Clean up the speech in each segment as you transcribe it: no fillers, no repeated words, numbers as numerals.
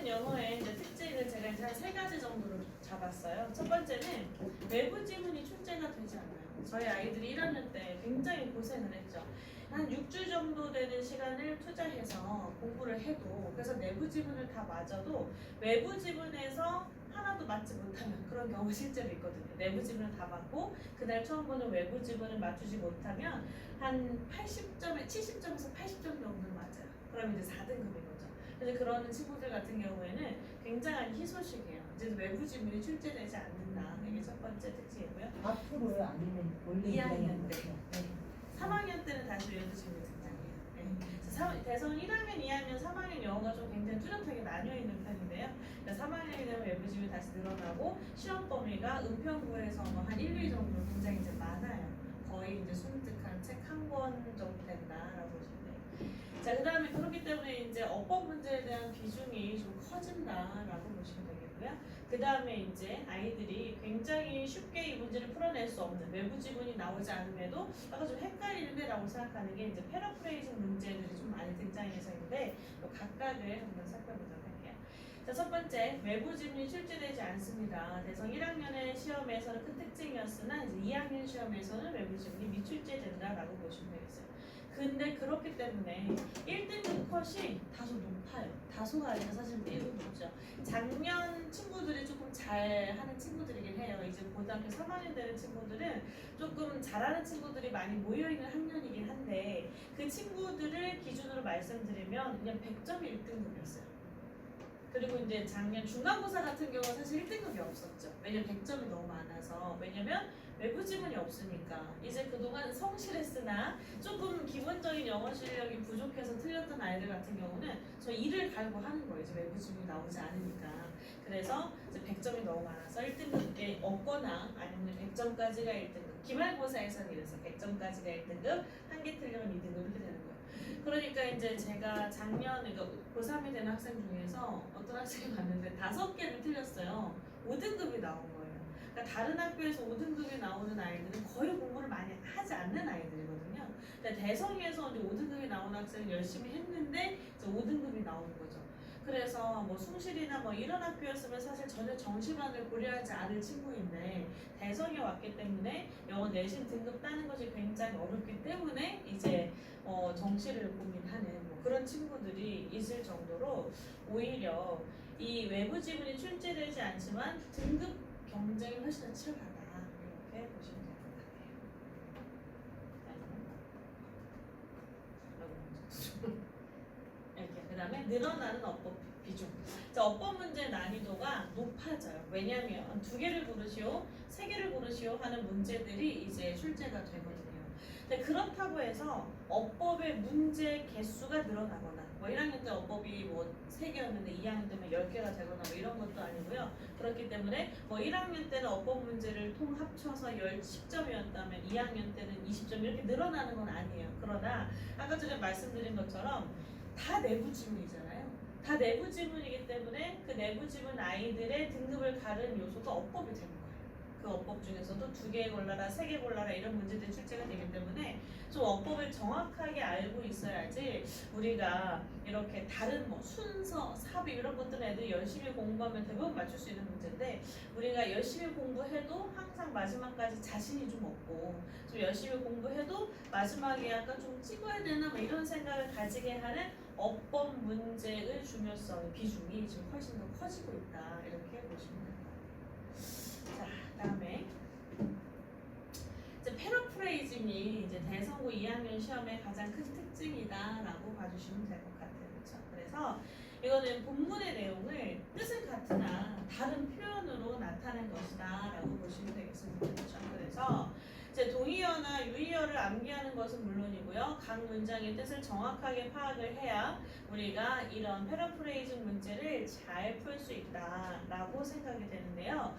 1학년 영어의 이제 특징을 제가 이제 한 3가지 정도로 잡았어요. 첫 번째는 외부 지문이 출제가 되지 않아요. 저희 아이들이 1학년 때 굉장히 고생을 했죠. 한 6주 정도 되는 시간을 투자해서 공부를 해도, 그래서 내부 지문을 다 맞아도 외부 지문에서 하나도 맞지 못하면 그런 경우가 실제로 있거든요. 내부 지문을 다 맞고 그날 처음 보는 외부 지문을 맞추지 못하면 한 80점에 70점에서 80점 정도는 맞아요. 그럼 이제 4등급인 거죠. 그래서 그런 친구들 같은 경우에는 굉장한 희소식이에요. 이제 외부 지문이 출제되지 않는다. 이게 첫 번째 특징이고요. 앞으로요? 아니면 원래 2학년 때. 네. 3학년 때는 다시 외부 지문이 등장해요. 네. 대선 1학년, 2학년, 3학년 영어가 좀 굉장히 뚜렷하게 나뉘어 있는 편인데요. 3학년이 되면 외부 지문이 다시 늘어나고 시험 범위가 은평구에서 한 1, 2 정도 굉장히 이제 많아요. 거의 이제 순득한 책 한 권 정도 된다라고 보시면 돼요. 자, 그 다음에 그렇기 때문에 이제 어법 문제에 대한 비중이 좀 커진다라고 보시면 되겠고요. 그 다음에 이제 아이들이 굉장히 쉽게 이 문제를 풀어낼 수 없는 외부 지문이 나오지 않음에도 약간 좀 헷갈리는데 라고 생각하는 게 이제 패러프레이징 문제들이 좀 많이 등장해서인데 각각을 한번 살펴보도록 할게요. 자, 첫 번째, 외부 지문이 출제되지 않습니다. 대성 1학년의 시험에서는 큰 특징이었으나 이제 2학년 시험에서는 외부 지문이 미출제된다라고 보시면 되겠어요. 근데 그렇기 때문에 1등급 컷이 다소 높아요. 다소가 아니라 사실 매우 높죠. 작년 친구들이 조금 잘하는 친구들이긴 해요. 이제 고등학교 3학년 되는 친구들은 조금 잘하는 친구들이 많이 모여있는 학년이긴 한데 그 친구들을 기준으로 말씀드리면 그냥 100점이 1등급이었어요. 그리고 이제 작년 중간고사 같은 경우는 사실 1등급이 없었죠. 왜냐면 100점이 너무 많아서. 왜냐면 외부 지문이 없으니까. 이제 그동안 성실했으나 조금 기본적인 영어 실력이 부족해서 틀렸던 아이들 같은 경우는 저 이를 갈고 하는 거예요. 이제 외부 지문이 나오지 않으니까. 그래서 이제 100점이 너무 많아서 1등급에 없거나 아니면 100점까지가 1등급. 기말고사에서는 이래서 100점까지가 1등급, 한 개 틀리면 2등급 이렇게 되는 거예요. 그러니까 이제 제가 작년 그러니까 고3이 되는 학생 중에서 어떤 학생이 봤는데 5개를 틀렸어요. 5등급이 나온 거예요. 그러니까 다른 학교에서 5등급이 나오는 아이들은 거의 공부를 많이 하지 않는 아이들이거든요. 근데 대성에서 이제 5등급이 나온 학생은 열심히 했는데 이제 5등급이 나오는 거죠. 그래서 뭐 숭실이나 뭐 이런 학교였으면 사실 전혀 정시반을 고려하지 않을 친구인데 대성에 왔기 때문에 영어 내신 등급 따는 것이 굉장히 어렵기 때문에 이제 정시를 고민하는 뭐 그런 친구들이 있을 정도로 오히려 이 외부 지문이 출제되지 않지만 등급 경쟁이 훨씬 더 치열하다 이렇게 보시면 될 것 같아요. 이렇게 그 다음에 늘어나는 어법 비중. 자, 어법 문제 난이도가 높아져요. 왜냐하면 2개를 고르시오, 3개를 고르시오 하는 문제들이 이제 출제가 되거든요. 근데 그렇다고 해서 어법의 문제 개수가 늘어나거나 뭐 1학년 때 어법이 뭐 3개였는데 2학년 때면 10개가 되거나 뭐 이런 것도 아니고요. 그렇기 때문에 뭐 1학년 때는 어법 문제를 통 합쳐서 10점이었다면 2학년 때는 20점 이렇게 늘어나는 건 아니에요. 그러나 아까 전에 말씀드린 것처럼 다 내부 지문이잖아요. 다 내부 지문이기 때문에 그 내부 지문 아이들의 등급을 가른 요소가 어법이 되는 거예요. 그 어법 중에서도 2개 골라라, 3개 골라라 이런 문제들이 출제가 되기 때문에 좀 어법을 정확하게 알고 있어야지 우리가 이렇게 다른 뭐 순서, 삽입 이런 것들은 애들이 열심히 공부하면 대부분 맞출 수 있는 문제인데 우리가 열심히 공부해도 항상 마지막까지 자신이 좀 없고 좀 열심히 공부해도 마지막에 약간 좀 찍어야 되나 뭐 이런 생각을 가지게 하는 어법 문제의 중요성, 비중이 지금 훨씬 더 커지고 있다 이렇게 보시면 됩니다. 자, 그다음에 이제 패러프레이징이 이제 대성고 2학년 시험의 가장 큰 특징이다라고 봐주시면 될 것 같아요. 그렇죠? 그래서 이거는 본문의 내용을 뜻은 같으나 다른 표현으로 나타낸 것이다라고 보시면 되겠습니다. 그렇죠? 그래서 이제 동의어나 유의어를 암기하는 것은 물론이고요. 각 문장의 뜻을 정확하게 파악을 해야 우리가 이런 패러프레이징 문제를 잘 풀 수 있다라고 생각이 되는데요.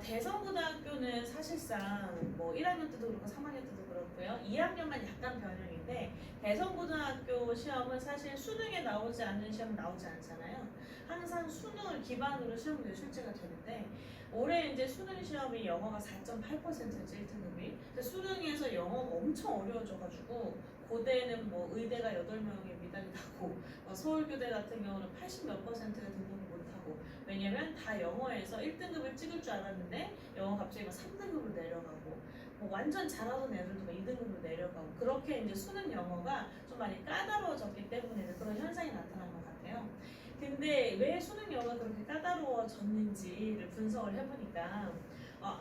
대성고등학교는 사실상 뭐 1학년 때도 그렇고 3학년 때도 그렇고요. 2학년만 약간 변형인데 대성고등학교 시험은 사실 수능에 나오지 않는 시험은 나오지 않잖아요. 항상 수능을 기반으로 시험들이 출제가 되는데 올해 이제 수능 시험이 영어가 4.8%지 1등급이. 수능에서 영어가 엄청 어려워져가지고 고대는 뭐 의대가 8명이 미달이 나고 서울교대 같은 경우는 80몇 %가 등록을 못하고 왜냐면 다 영어에서 1등급을 찍을 줄 알았는데 영어 갑자기 막 3등급으로 내려가고 뭐 완전 잘하던 애들도 막 2등급으로 내려가고 그렇게 이제 수능 영어가 좀 많이 까다로워졌기 때문에 이제 그런 현상이 나타난 것 같아요. 근데 왜 수능 영어가 그렇게 까다로워졌는지를 분석을 해보니까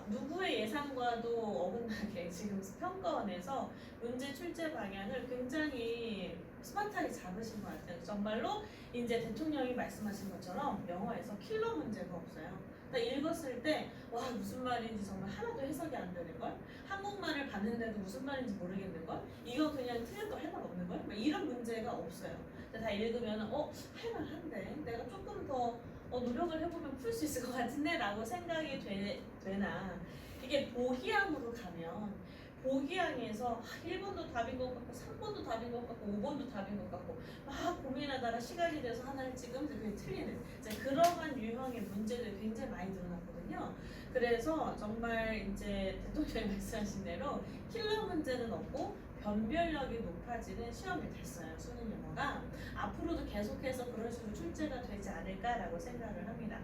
누구의 예상과도 어긋나게 지금 평가원에서 문제 출제 방향을 굉장히 스마트하게 잡으신 것 같아요. 정말로 이제 대통령이 말씀하신 것처럼 영어에서 킬러 문제가 없어요. 그러니까 읽었을 때 와 무슨 말인지 정말 하나도 해석이 안 되는 걸, 한국말을 봤는데도 무슨 말인지 모르겠는 걸, 이거 그냥 틀려도 할 말 없는 걸, 뭐 이런 문제가 없어요. 다 읽으면 할만한데 내가 조금 더 노력을 해보면 풀 수 있을 것 같은데 라고 생각이 되나 이게 보기항으로 가면 보기항에서 1번도 답인 것 같고 3번도 답인 것 같고 5번도 답인 것 같고 막 고민하다가 시간이 돼서 하나를 찍으면 그게 틀리는 이제 그러한 유형의 문제들이 굉장히 많이 늘어났거든요. 그래서 정말 이제 대통령이 말씀하신 대로 킬러 문제는 없고 변별력이 높아지는 시험이 됐어요. 수능 영어가 앞으로도 계속해서 그런 식으로 출제가 되지 않을까라고 생각을 합니다.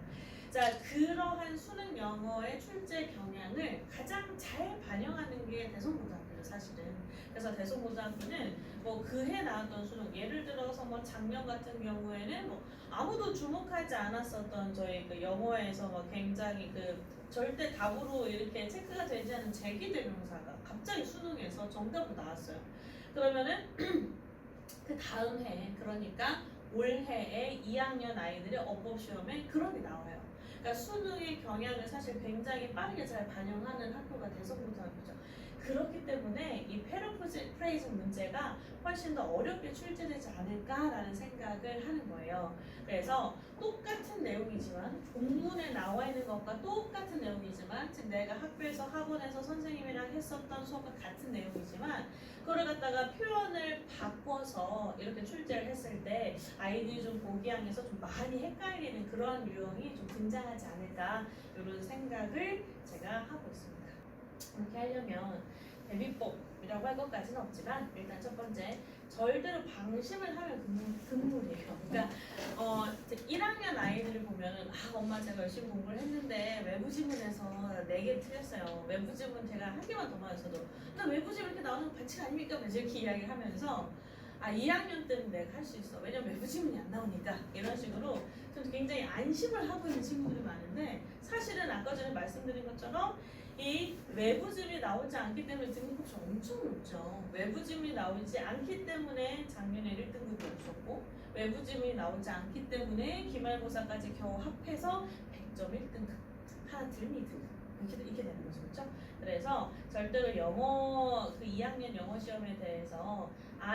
자, 그러한 수능 영어의 출제 경향을 가장 잘 반영하는 게 대성고등학교죠, 사실은. 그래서 대성고등학교는 뭐 그해 나왔던 수능, 예를 들어서 뭐 작년 같은 경우에는 뭐 아무도 주목하지 않았었던 저희 그 영어에서 뭐 굉장히 그 절대 답으로 이렇게 체크가 되지 않은 제기대명사가 갑자기 수능에서 정답으로 나왔어요. 그러면은 그 다음 해, 그러니까 올해에 2학년 아이들의 어법 시험에 그런 게 나와요. 그러니까 수능의 경향을 사실 굉장히 빠르게 잘 반영하는 학교가 대성고등학교죠. 그렇기 때문에 이 패러프레이징 문제가 훨씬 더 어렵게 출제되지 않을까라는 생각을 하는 거예요. 그래서 똑같은 내용이지만 본문에 나와 있는 것과 똑같은 내용이지만 즉 내가 학교에서 학원에서 선생님이랑 했었던 수업과 같은 내용이지만 그걸 갖다가 표현을 바꿔서 이렇게 출제를 했을 때 아이들이 좀 보기양에서 좀 많이 헷갈리는 그런 유형이 좀 등장하지 않을까 이런 생각을 제가 하고 있습니다. 이렇게 하려면 대비법이라고 할 것까지는 없지만 일단 첫 번째 절대로 방심을 하면 금물이에요. 그러니까 1학년 아이들을 보면은 엄마 제가 열심히 공부를 했는데 외부 지문에서 4개 틀렸어요. 외부 지문 제가 한 개만 더 맞았어도 나 외부 지문 이렇게 나오는 거 반칙 아닙니까? 이렇게 이야기를 하면서 2학년 때는 내가 할 수 있어. 왜냐면 외부 지문이 안 나오니까. 이런 식으로 좀 굉장히 안심을 하고 있는 친구들이 많은데 사실은 아까 전에 말씀드린 것처럼 이 외부 지문이 나오지 않기 때문에 등급이 엄청 높죠. 외부 지문이 나오지 않기 때문에 작년에 1등급이 없었고 외부 지문이 나오지 않기 때문에 기말고사까지 겨우 합해서 100점 1등급 하나 들면 2등급 이렇게 되는 거죠. 그렇죠? 그래서 절대로 영어 그 2학년 영어 시험에 대해서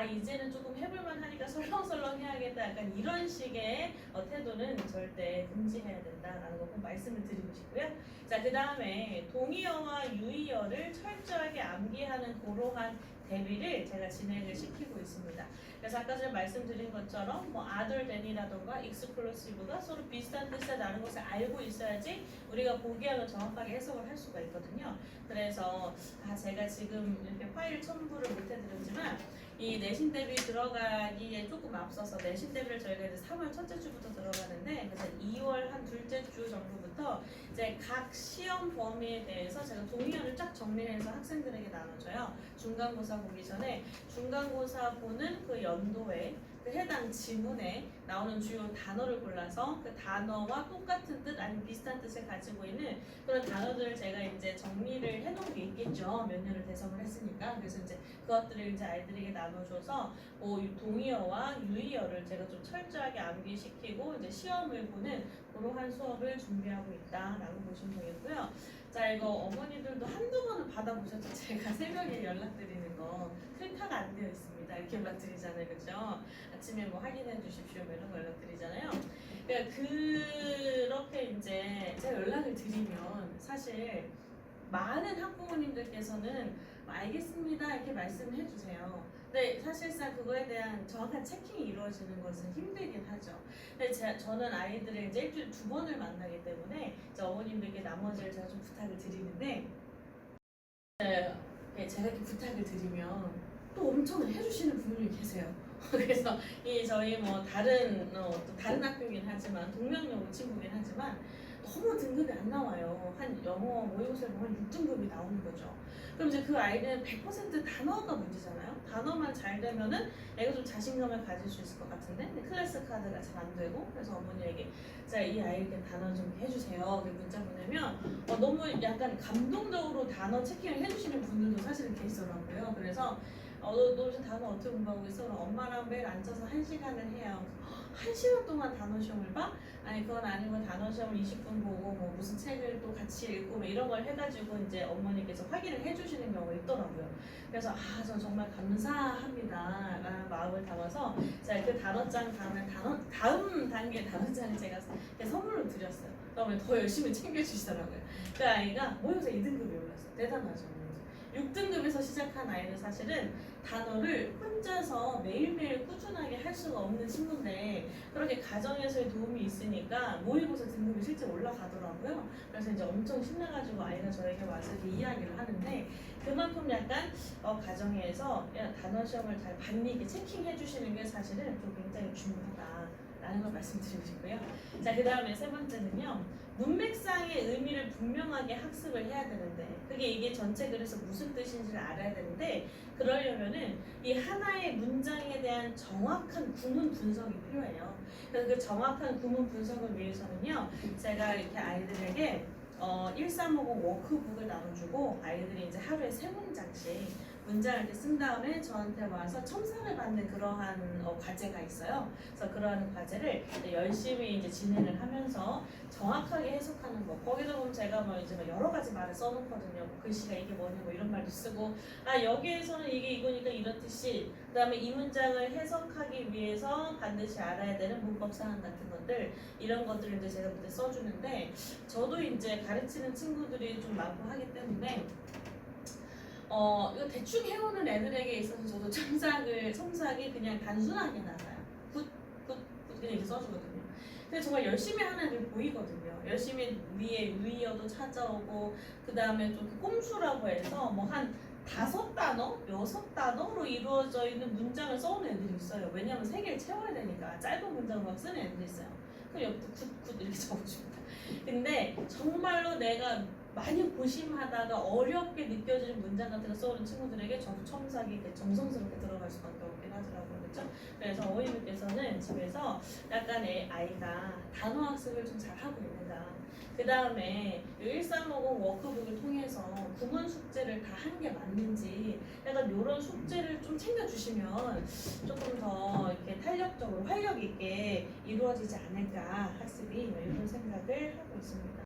이제는 조금 해볼만 하니까 설렁설렁 해야겠다 약간 이런 식의 태도는 절대 금지해야 된다라는 거 꼭 말씀을 드리고 싶고요. 자, 그 다음에 동의어와 유의어를 철저하게 암기하는 그러한 대비를 제가 진행을 시키고 있습니다. 그래서 아까 전에 말씀드린 것처럼 뭐 other than이라던가 exclusive가 서로 비슷한 뜻이라는 것을 알고 있어야지 우리가 보기하고 정확하게 해석을 할 수가 있거든요. 그래서 제가 지금 이렇게 파일 첨부를 못 해드렸지만 이 내신 대비 들어가기에 조금 앞서서 내신 대비를 저희가 이제 3월 첫째 주부터 들어가는데 그래서 2월 한 둘째 주 정도부터 이제 각 시험 범위에 대해서 제가 동의어를 쫙 정리해서 학생들에게 나눠줘요. 중간고사 보기 전에 중간고사 보는 그 연도에 그 해당 지문에 나오는 주요 단어를 골라서 그 단어와 똑같은 뜻 아니면 비슷한 뜻을 가지고 있는 그런 단어들을 제가 이제 정리를 해놓은 게 있겠죠. 몇 년을 대성을 했으니까. 그래서 이제 그것들을 이제 아이들에게 나눠줘서 동의어와 유의어를 제가 좀 철저하게 암기시키고 이제 시험을 보는 그러한 수업을 준비하고 있다라고 보시면 되겠고요. 자, 이거 어머니들도 한두 번은 받아보셨죠? 제가 새벽에 연락드리는 거 클카가 안 되어 있습니다. 이렇게 연락드리잖아요. 그죠? 아침에 뭐 확인해 주십시오. 이런 거 연락드리잖아요. 그러니까 그렇게 이제 제가 연락을 드리면 사실 많은 학부모님들께서는 알겠습니다 이렇게 말씀을 해주세요. 근데 사실상 그거에 대한 정확한 체킹이 이루어지는 것은 힘들긴 하죠. 근데 저는 아이들을 이제 일주일에 2번을 만나기 때문에 이제 어머님들께 나머지를 제가 좀 부탁을 드리는데 제가 이렇게 부탁을 드리면 또 엄청 해주시는 분들이 계세요. 그래서 이 저희 뭐 또 다른 학교긴 하지만 동명여고 친구긴 하지만 너무 등급이 안 나와요. 한 영어 모의고사를 보면 6등급이 나오는 거죠. 그럼 이제 그 아이는 100% 단어가 문제잖아요. 단어만 잘 되면은 애가 좀 자신감을 가질 수 있을 것 같은데 근데 클래스 카드가 잘 안 되고 그래서 어머니에게 자, 이 아이에게 단어 좀 해주세요. 이렇게 문자 보내면 너무 약간 감동적으로 단어 체킹을 해주시는 분들도 사실은 계시더라고요. 그래서 너 요즘 단어 어떻게 공부하고 있어? 그럼 엄마랑 매일 앉아서 1시간을 해요. 1시간 동안 단어 시험을 봐? 아니 그건 아니고 단어 시험을 20분 보고 뭐 무슨 책을 또 같이 읽고 뭐 이런 걸 해가지고 이제 어머니께서 확인을 해주시는 경우가 있더라고요. 그래서 저 정말 감사합니다 라는 마음을 담아서 제가 그 단어장 다음 단계 단어장을 제가 선물로 드렸어요. 그러면 더 열심히 챙겨주시더라고요. 그 아이가 모의고사 2등급이 올랐어요. 대단하죠. 6등급에서 시작한 아이는 사실은 단어를 혼자서 매일매일 꾸준하게 할 수가 없는 친구인데 그렇게 가정에서의 도움이 있으니까 모의고사 등급이 실제 올라가더라고요. 그래서 이제 엄청 신나가지고 아이가 저에게 와서 이렇게 이야기를 하는데 그만큼 약간 가정에서 단어 시험을 잘 봤니 이렇게 체킹해 주시는 게 사실은 좀 굉장히 중요하다라는 걸 말씀드리고 싶고요. 자, 그 다음에 세 번째는요. 문맥상의 의미를 분명하게 학습을 해야 되는데 그게 이게 전체 글에서 무슨 뜻인지를 알아야 되는데 그러려면은 이 하나의 문장에 대한 정확한 구문 분석이 필요해요. 그래서 그 정확한 구문 분석을 위해서는요 제가 이렇게 아이들에게 1350 워크북을 나눠주고 아이들이 이제 하루에 3문장씩 문장을 이렇게 쓴 다음에 저한테 와서 첨삭을 받는 그러한 과제가 있어요. 그래서 그러한 과제를 열심히 이제 진행을 하면서 정확하게 해석하는 거. 거기다 보면 제가 뭐 이제 여러 가지 말을 써놓거든요. 뭐 글씨가 이게 뭐냐 뭐 이런 말도 쓰고 여기에서는 이게 이거니까 이런 뜻이 그다음에 이 문장을 해석하기 위해서 반드시 알아야 되는 문법 사항 같은 것들 이런 것들을 이제 제가 그때 써주는데 저도 이제 가르치는 친구들이 좀 많고 하기 때문에 이거 대충 해오는 애들에게 있어서 저도 첨삭이 그냥 단순하게 나가요. 굿 그냥 이렇게 써주거든요. 근데 정말 열심히 하는 애들 보이거든요. 열심히 위에 위어도 찾아오고 그 다음에 좀 꼼수라고 해서 뭐 한 5단어, 6단어로 이루어져 있는 문장을 써오는 애들이 있어요. 왜냐면 3개를 채워야 되니까 짧은 문장을 막 쓰는 애들이 있어요. 그럼 옆에 굿 이렇게 적어줍니다. 근데 정말로 내가 많이 고심하다가 어렵게 느껴지는 문장 같은 거 써오는 친구들에게 저도 첨삭이 정성스럽게 들어갈 수밖에 없긴 하더라고요. 그렇죠? 그래서 어머님께서는 집에서 약간 아이가 단어 학습을 좀 잘하고 있는가 그 다음에 1350 워크북을 통해서 구문 숙제를 다 한 게 맞는지 약간 이런 숙제를 좀 챙겨주시면 조금 더 이렇게 탄력적으로 활력 있게 이루어지지 않을까 학습이 이런 생각을 하고 있습니다.